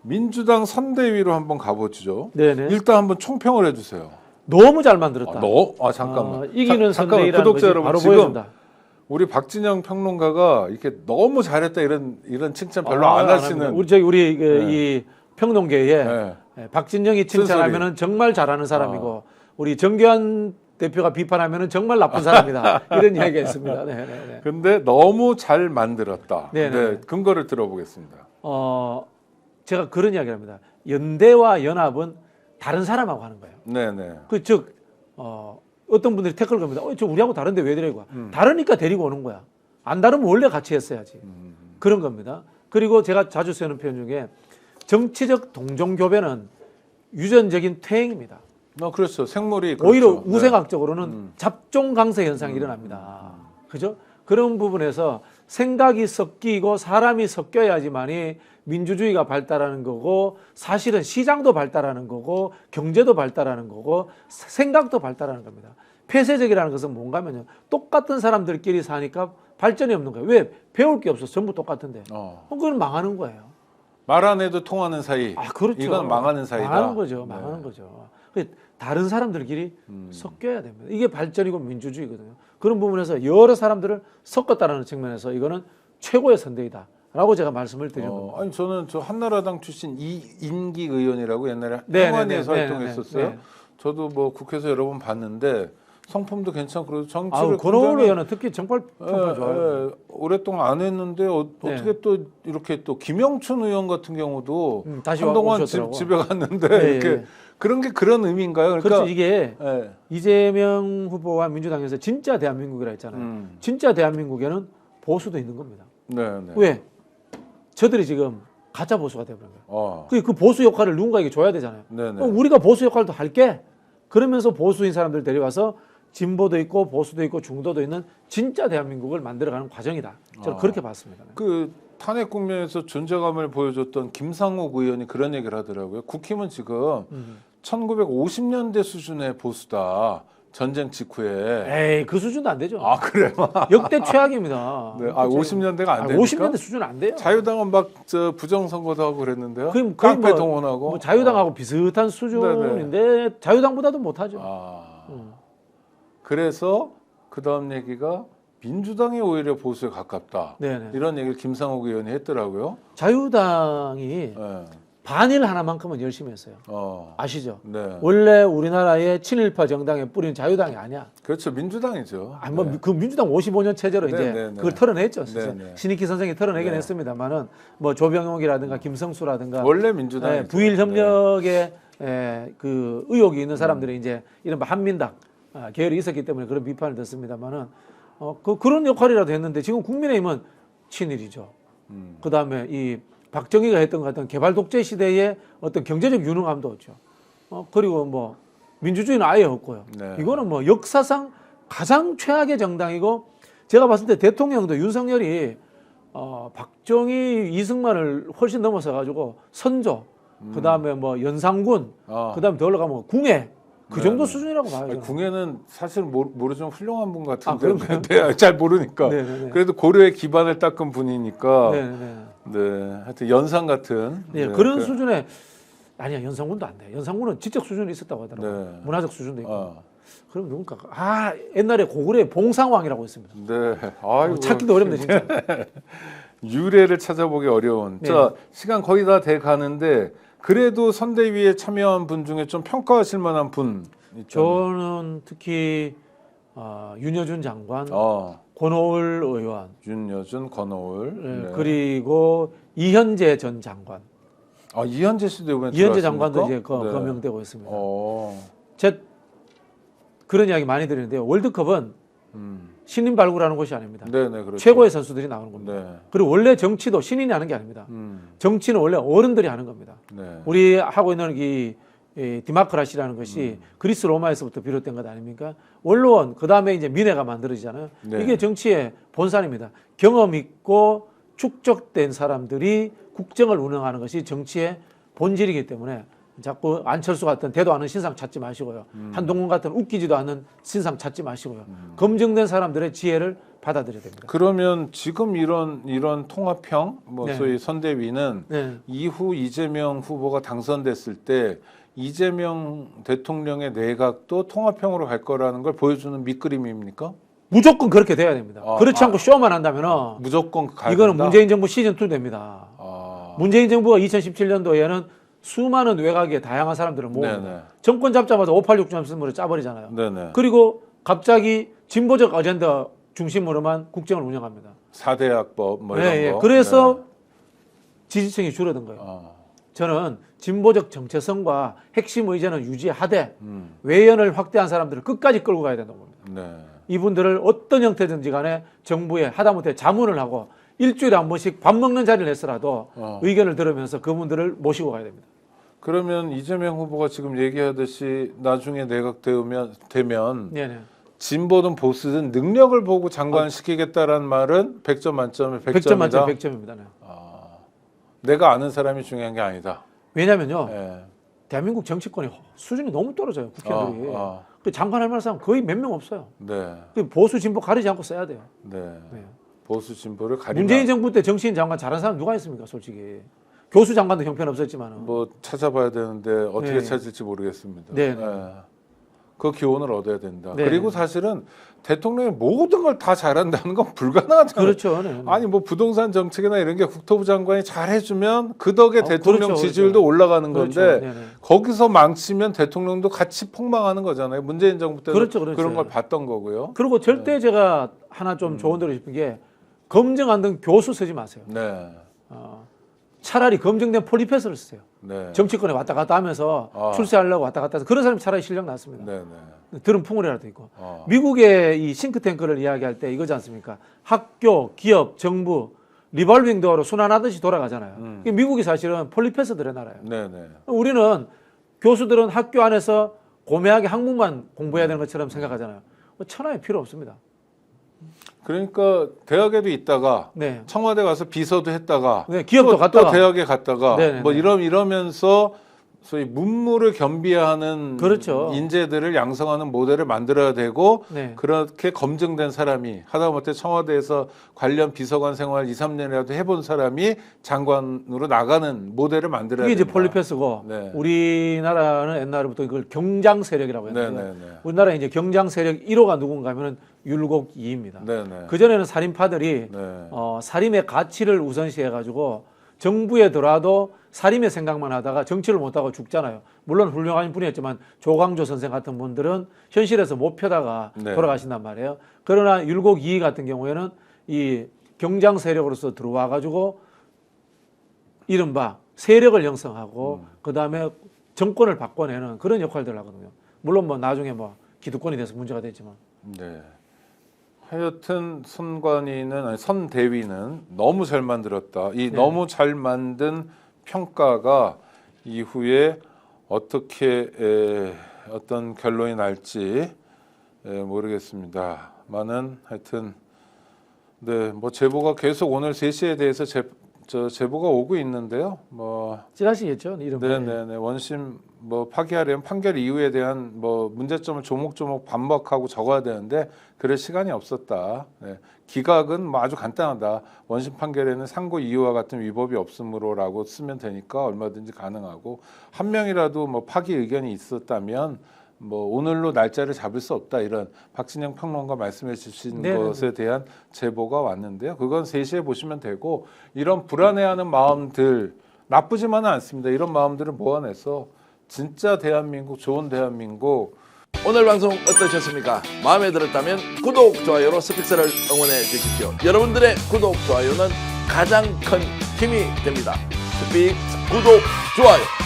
민주당 선대위로 한번 가보죠. 네네. 일단 한번 총평을 해주세요. 너무 잘 만들었다. 잠깐만. 이기는 선대위라는 구독자 것이 여러분, 바로 지금 보여준다. 우리 박진영 평론가가 이렇게 너무 잘했다 이런 칭찬 별로 안 하시는. 우리 이 평론계에 네. 박진영이 칭찬하면은 정말 잘하는 사람이고 우리 정교한 대표가 비판하면은 정말 나쁜 사람이다. 이런 이야기가 있습니다. 네. 근데 너무 잘 만들었다. 네네. 네, 근거를 들어보겠습니다. 제가 그런 이야기를 합니다. 연대와 연합은 다른 사람하고 하는 거예요. 네네. 어떤 분들이 태클을 겁니다. 저 우리하고 다른데 왜 데리고 와? 다르니까 데리고 오는 거야. 안 다르면 원래 같이 했어야지. 그런 겁니다. 그리고 제가 자주 쓰는 표현 중에 정치적 동종교배는 유전적인 퇴행입니다. 그렇죠. 생물이 오히려 그렇죠. 우생학적으로는 잡종강세 현상이 일어납니다. 그죠? 그런 부분에서 생각이 섞이고 사람이 섞여야지만이 민주주의가 발달하는 거고 사실은 시장도 발달하는 거고 경제도 발달하는 거고 생각도 발달하는 겁니다. 폐쇄적이라는 것은 뭔가면요. 똑같은 사람들끼리 사니까 발전이 없는 거예요. 왜? 배울 게 없어. 전부 똑같은데. 그건 망하는 거예요. 말 안 해도 통하는 사이. 그렇죠. 이건 망하는 사이다. 망하는 거죠. 네. 망하는 거죠. 다른 사람들끼리 섞여야 됩니다. 이게 발전이고 민주주의거든요. 그런 부분에서 여러 사람들을 섞었다는 측면에서 이거는 최고의 선대위다라고 제가 말씀을 드리는 겁니다. 아니 저는 저 한나라당 출신 이인기 의원이라고 옛날에 네, 평안에서 네, 네, 활동했었어요. 네. 저도 뭐 국회에서 여러 번 봤는데 성품도 괜찮고 그래도 정치를 권오을 굉장히 의원은 특히 정말 좋아요. 오랫동안 안 했는데 어떻게 또 이렇게 또 김영춘 의원 같은 경우도 다시 한동안 오셨더라고. 집에 갔는데 예, 이렇게 예. 그런 게 그런 의미인가요? 그러니까 그렇죠. 이게 예. 이재명 후보와 민주당에서 진짜 대한민국이라 했잖아요. 진짜 대한민국에는 보수도 있는 겁니다. 네. 왜? 저들이 지금 가짜 보수가 되어버린 거예요. 어. 그 보수 역할을 누군가에게 줘야 되잖아요. 네네. 그럼 우리가 보수 역할도 할게. 그러면서 보수인 사람들 데려와서 진보도 있고 보수도 있고 중도도 있는 진짜 대한민국을 만들어가는 과정이다. 저는 그렇게 봤습니다. 그 탄핵 국면에서 존재감을 보여줬던 김상욱 의원이 그런 얘기를 하더라고요. 국힘은 지금 1950년대 수준의 보수다. 전쟁 직후에. 에이, 그 수준도 안 되죠. 그래요? 역대 최악입니다. 네. 50년대가 안 됩니까? 50년대 수준 안 돼요. 자유당은 막 저 부정선거도 하고 그랬는데요. 거의 깡패 동원하고. 뭐 자유당하고 비슷한 수준인데 자유당보다도 못하죠. 그래서 그 다음 얘기가 민주당이 오히려 보수에 가깝다. 네네. 이런 얘기를 김상욱 의원이 했더라고요. 자유당이 네. 반일 하나만큼은 열심히 했어요. 아시죠? 네. 원래 우리나라의 친일파 정당의 뿌리는 자유당이 아니야. 그렇죠. 민주당이죠. 네. 그 민주당 55년 체제로 네, 이제 네, 네. 그걸 털어냈죠. 네, 네. 신익희 선생이 털어내긴 네. 했습니다만은 뭐 조병옥이라든가 김성수라든가 원래 민주당이죠. 부일 협력에 그 의혹이 있는 사람들이 이제 이른바 한민당 계열이 있었기 때문에 그런 비판을 듣습니다만은 그런 역할이라도 했는데 지금 국민의힘은 친일이죠. 그 다음에 이 박정희가 했던 것 같은 개발 독재 시대의 어떤 경제적 유능함도 없죠. 그리고 뭐 민주주의는 아예 없고요. 네. 이거는 뭐 역사상 가장 최악의 정당이고 제가 봤을 때 대통령도 윤석열이 박정희 이승만을 훨씬 넘어서 가지고 선조, 그 다음에 뭐 연산군, 그 다음에 더 올라가면 궁예 그 정도 수준이라고 봐요. 저는. 궁예는 사실 모르지만 훌륭한 분 같은데. 그런가요? 네, 잘 모르니까. 네네네. 그래도 고려의 기반을 닦은 분이니까. 네네. 네, 하여튼 연상 같은. 네, 그런 수준의 아니야 연산군도 안 돼. 연산군은 지적 수준이 있었다고 하더라고요. 네. 문화적 수준도 있고. 그럼 누군가 옛날에 고구려의 봉상왕이라고 있습니다. 네, 아이고. 찾기도 어렵네 진짜. 유래를 찾아보기 어려운. 네. 자, 시간 거의 다 돼 가는데 그래도 선대위에 참여한 분 중에 좀 평가하실 만한 분 있죠. 저는 특히 윤여준 장관, 권오을 의원, 윤여준, 권오을, 네. 그리고 이현재 전 장관. 이현재 씨도 이번에 이현재 들어왔습니까? 장관도 이제 네. 거명되고 있습니다. 제 그런 이야기 많이 드리는데요. 월드컵은 신인 발굴하는 곳이 아닙니다. 네네, 그렇죠. 최고의 선수들이 나오는 겁니다. 네. 그리고 원래 정치도 신인이 하는 게 아닙니다. 정치는 원래 어른들이 하는 겁니다. 네. 우리 하고 있는 이 디마크라시라는 것이 그리스 로마에서부터 비롯된 것 아닙니까? 원로원 그 다음에 이제 민회가 만들어지잖아요. 네. 이게 정치의 본산입니다. 경험 있고 축적된 사람들이 국정을 운영하는 것이 정치의 본질이기 때문에 자꾸 안철수 같은 대도 않은 신상 찾지 마시고요. 한동훈 같은 웃기지도 않는 신상 찾지 마시고요. 검증된 사람들의 지혜를 받아들여야 됩니다. 그러면 지금 이런 통합형 뭐 네. 소위 선대위는 네. 이후 이재명 후보가 당선됐을 때 이재명 대통령의 내각도 통합형으로 갈 거라는 걸 보여주는 밑그림입니까? 무조건 그렇게 돼야 됩니다. 아, 그렇지 않고 쇼만 한다면 무조건 가야 이거는 된다? 문재인 정부 시즌2 됩니다. 아, 문재인 정부가 2017년도에는 수많은 외곽의 다양한 사람들을 모으고 네네. 정권 잡자마자 586 중앙선거를 짜버리잖아요. 네네. 그리고 갑자기 진보적 어젠다 중심으로만 국정을 운영합니다. 4대 약법 뭐 이런 예, 예. 거. 그래서 지지층이 줄어든 거예요. 아, 저는 진보적 정체성과 핵심 의제는 유지하되 음, 외연을 확대한 사람들을 끝까지 끌고 가야 된다고 봅니다. 네. 이분들을 어떤 형태든지 간에 정부에 하다못해 자문을 하고 일주일에 한 번씩 밥 먹는 자리를 해서라도 의견을 들으면서 그분들을 모시고 가야 됩니다. 그러면 이재명 후보가 지금 얘기하듯이 나중에 내각 되면 네네. 진보든 보수든 능력을 보고 장관시키겠다라는 말은 100점 만점에 100점 만점 100점이다. 100점입니다. 네. 내가 아는 사람이 중요한 게 아니다. 왜냐면요. 예. 대한민국 정치권이 수준이 너무 떨어져요. 국회의원들이. 아. 그 장관할 만한 사람 거의 몇 명 없어요. 네. 그 보수 진보 가리지 않고 써야 돼요. 네. 네. 보수 진보를 가리면 문재인 정부 때 정치인 장관 잘한 사람 누가 있습니까, 솔직히. 교수 장관도 형편없었지만. 뭐 찾아봐야 되는데 어떻게 네. 찾을지 모르겠습니다. 네. 그 기원을 얻어야 된다. 네. 그리고 사실은 대통령이 모든 걸 다 잘한다는 건 불가능하잖아요. 그렇죠. 네. 아니 뭐 부동산 정책이나 이런 게 국토부 장관이 잘해주면 그 덕에 대통령 그렇죠, 지지율도 그렇죠. 올라가는 그렇죠. 건데 네네. 거기서 망치면 대통령도 같이 폭망하는 거잖아요. 문재인 정부 때도 그렇죠, 그렇죠. 그런 걸 봤던 거고요. 그리고 절대 제가 하나 좀 조언드리고 싶은 게 검증 안 된 교수 쓰지 마세요. 네, 차라리 검증된 폴리페스를 쓰세요. 네, 정치권에 왔다 갔다 하면서 출세하려고 왔다 갔다 해서 그런 사람이 차라리 실력 났습니다. 네, 네. 들은 풍월이라도 있고. 미국의 이 싱크탱크를 이야기할 때 이거지 않습니까? 학교, 기업, 정부, 리볼빙 도어로 순환하듯이 돌아가잖아요. 이게 미국이 사실은 폴리페스들의 나라예요. 네, 네. 우리는 교수들은 학교 안에서 고매하게 학문만 공부해야 되는 것처럼 생각하잖아요. 천하에 필요 없습니다. 그러니까 대학에도 있다가 네. 청와대 가서 비서도 했다가 네, 기업도 또 갔다가. 대학에 갔다가 네네네. 뭐 이러면서 소위 문무를 겸비하는 그렇죠. 인재들을 양성하는 모델을 만들어야 되고 네. 그렇게 검증된 사람이 하다못해 청와대에서 관련 비서관 생활 2, 3년이라도 해본 사람이 장관으로 나가는 모델을 만들어야 이게 이제 된다. 폴리페스고 네. 우리나라는 옛날부터 이걸 경장 세력이라고 했는데 네네네. 우리나라 이제 경장 세력 1호가 누군가 하면은 율곡 2입니다. 네네. 그 전에는 살인파들이 네. 살인의 가치를 우선시해 가지고 정부에 들어와도 살인의 생각만 하다가 정치를 못하고 죽잖아요. 물론 훌륭한 분이었지만 조광조 선생 같은 분들은 현실에서 못 펴다가 네. 돌아가신단 말이에요. 그러나 율곡 2 같은 경우에는 이 경장 세력으로서 들어와 가지고 이른바 세력을 형성하고 그다음에 정권을 바꿔내는 그런 역할들을 하거든요. 물론 뭐 나중에 뭐 기득권이 돼서 문제가 됐지만. 네. 하여튼 선대위는 너무 잘 만들었다. 이 네. 너무 너무 잘 만든 평가가 이후에 어떻게 어떤 결론이 날지 모르겠습니다.만은 하여튼 네, 뭐 제보가 계속 오늘 3시에 대해서 제보가 오고 있는데요. 뭐 찌라시겠죠, 이름. 네네네 원심 뭐 파기하려면 판결 이후에 대한 뭐 문제점을 조목조목 반박하고 적어야 되는데 그럴 시간이 없었다. 네. 기각은 뭐 아주 간단하다. 원심 판결에는 상고 이유와 같은 위법이 없으므로라고 쓰면 되니까 얼마든지 가능하고 한 명이라도 뭐 파기 의견이 있었다면 뭐 오늘로 날짜를 잡을 수 없다 이런 박진영 평론가 말씀해 주신 네네네. 것에 대한 제보가 왔는데요. 그건 3시에 보시면 되고 이런 불안해하는 마음들 나쁘지만은 않습니다. 이런 마음들을 모아내서 진짜 대한민국 좋은 대한민국 오늘 방송 어떠셨습니까? 마음에 들었다면 구독, 좋아요로 스픽스를 응원해 주십시오. 여러분들의 구독, 좋아요는 가장 큰 힘이 됩니다. 스픽스 구독, 좋아요.